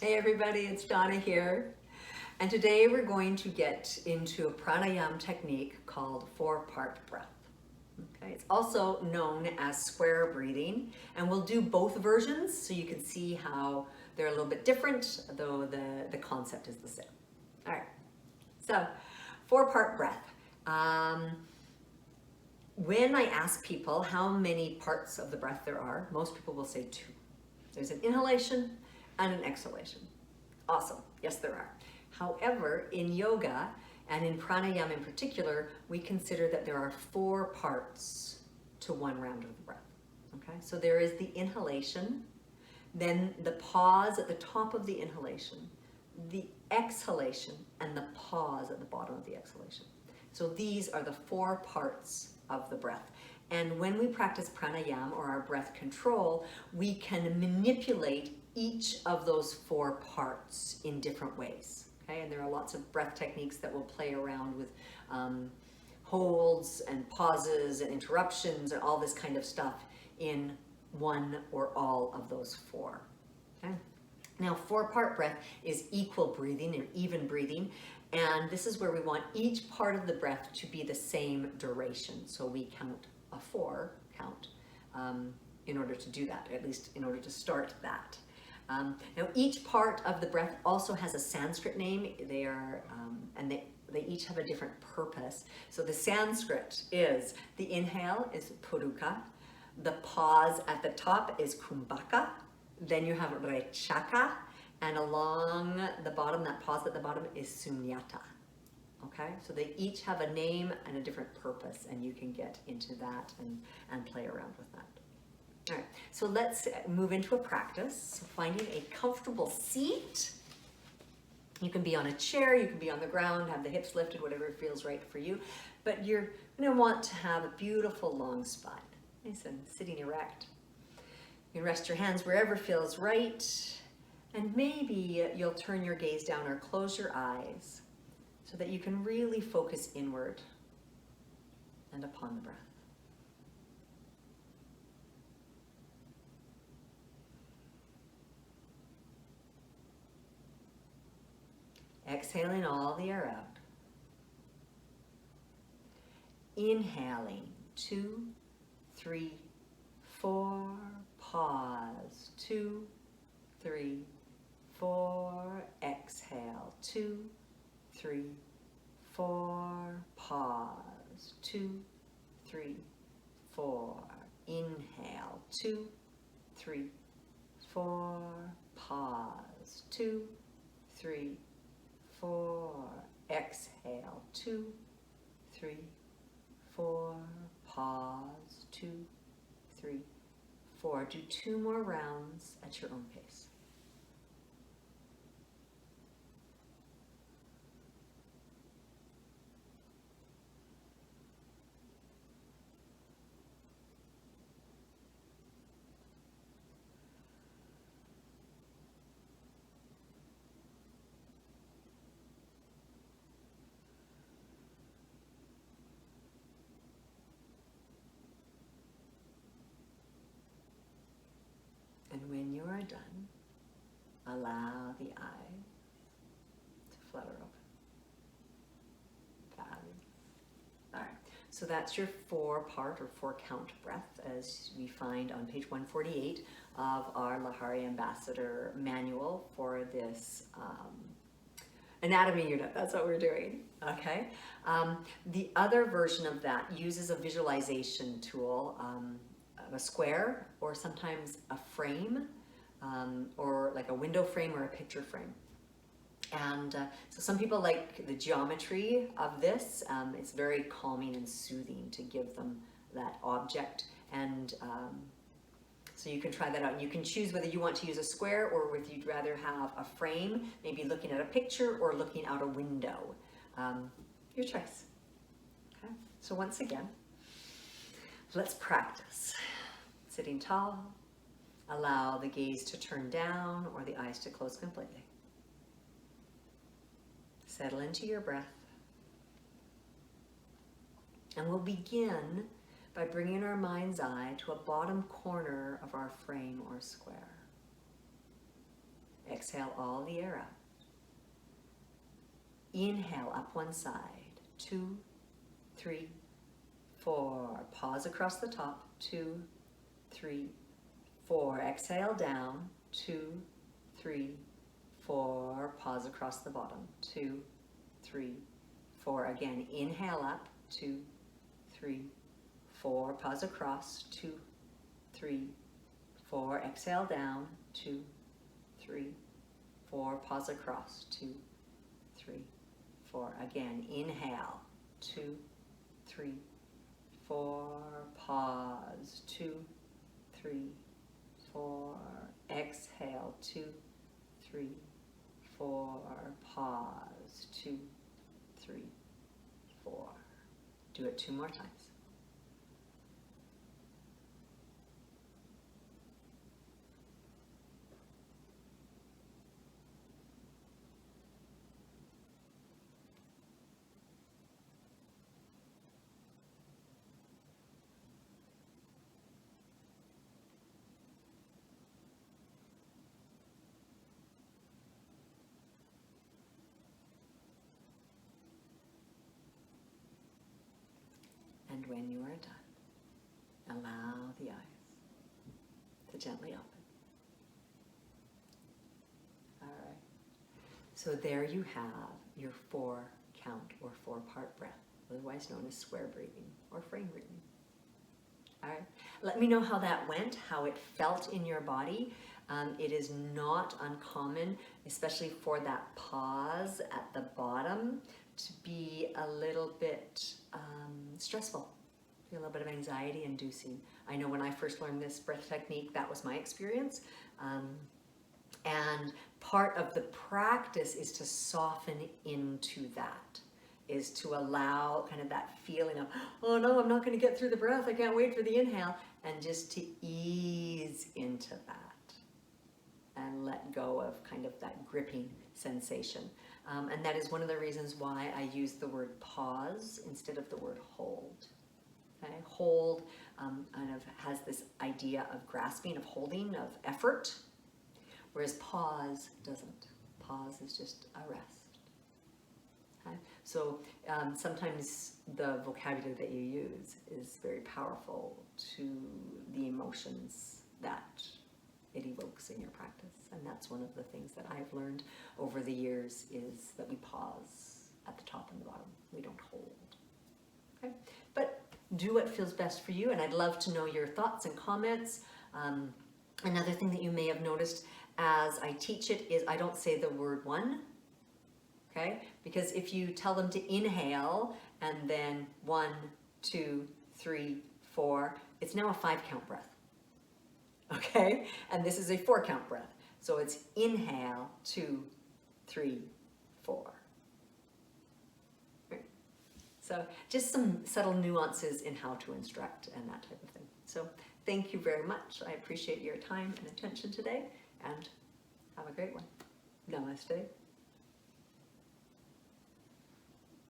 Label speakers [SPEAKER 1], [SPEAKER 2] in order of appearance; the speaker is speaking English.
[SPEAKER 1] Hey everybody, it's Donna here. And today we're going to get into a pranayama technique called four-part breath. Okay, it's also known as square breathing, and we'll do both versions so you can see how they're a little bit different, though the concept is the same. All right, so four-part breath. When I ask people how many parts of the breath there are, most people will say two. There's an inhalation and an exhalation. Awesome, yes there are. However, in yoga and in pranayama in particular, we consider that there are four parts to one round of the breath. Okay, so there is the inhalation, then the pause at the top of the inhalation, the exhalation, and the pause at the bottom of the exhalation. So these are the four parts of the breath. And when we practice pranayama or our breath control, we can manipulate each of those four parts in different ways. Okay, and there are lots of breath techniques that will play around with holds and pauses and interruptions and all this kind of stuff in one or all of those four. Okay. Now, four-part breath is equal breathing or even breathing, and this is where we want each part of the breath to be the same duration. So we count a four count in order to do that, at least in order to start that. Now, each part of the breath also has a Sanskrit name. They are, and they each have a different purpose. So the Sanskrit is, the inhale is puruka, the pause at the top is kumbhaka, then you have rechaka, and along the bottom, that pause at the bottom is sunyata. Okay, so they each have a name and a different purpose, and you can get into that and play around with that. All right, so let's move into a practice. So finding a comfortable seat. You can be on a chair, you can be on the ground, have the hips lifted, whatever feels right for you. But you're gonna want to have a beautiful long spine. Nice and sitting erect. You can rest your hands wherever feels right. And maybe you'll turn your gaze down or close your eyes so that you can really focus inward and upon the breath. Exhaling all the air out. Inhaling, 2, 3, 4, pause, 2, 3, 4, exhale, 2, 3, 4, pause, 2, 3, 4, inhale, 2, 3, 4, pause, 2, 3, 4, exhale, 2, 3, 4, pause, 2, 3, 4. Do 2 more rounds at your own pace. And when you are done, allow the eyes to flutter open. Fabulous. All right, so that's your four-part or four-count breath as we find on page 148 of our Lahari Ambassador manual for this anatomy unit. That's what we're doing, okay? The other version of that uses a visualization tool, a square or sometimes a frame or like a window frame or a picture frame. And so some people like the geometry of this. It's very calming and soothing to give them that object. And so you can try that out. And you can choose whether you want to use a square or whether you'd rather have a frame, maybe looking at a picture or looking out a window. Your choice. Okay. So once again, let's practice. Sitting tall, allow the gaze to turn down or the eyes to close completely. Settle into your breath. And we'll begin by bringing our mind's eye to a bottom corner of our frame or square. exhale all the air out. Inhale up one side, 2, 3, 4. Pause across the top, 2, 3, 4. Exhale down, 2, 3, 4. Pause across the bottom, 2, 3, 4. Again, inhale up, 2, 3, 4. Pause across, 2, 3, 4. Exhale down, 2, 3, 4. Pause across, 2, 3, 4. Again, inhale, 2, 3, 4. Pause, 2, 3, 4. Exhale, 2, 3, 4. Pause, 2, 3, 4. Do it 2 more times. And when you are done, allow the eyes to gently open. All right. So there you have your 4-count or 4-part breath, otherwise known as square breathing or frame breathing. All right. Let me know how that went, how it felt in your body. It is not uncommon, especially for that pause at the bottom, to be a little bit stressful, a little bit of anxiety inducing. I know when I first learned this breath technique, that was my experience. And part of the practice is to soften into that, is to allow kind of that feeling of, oh no, I'm not going to get through the breath, I can't wait for the inhale, and just to ease into that and let go of kind of that gripping sensation. And that is one of the reasons why I use the word pause instead of the word hold. Okay? Hold kind of has this idea of grasping, of holding, of effort, whereas pause doesn't. Pause is just a rest. Okay? So sometimes the vocabulary that you use is very powerful to the emotions that it evokes in your practice. And that's one of the things that I've learned over the years, is that we pause at the top and the bottom. We don't hold. Okay? But do what feels best for you, and I'd love to know your thoughts and comments. Another thing that you may have noticed as I teach it is I don't say the word 1, okay? Because if you tell them to inhale and then 1, 2, 3, 4, it's now a 5-count breath. Okay, and this is a 4-count breath. So it's inhale, 2, 3, 4. Right. So just some subtle nuances in how to instruct and that type of thing. So thank you very much. I appreciate your time and attention today, and have a great one. Namaste.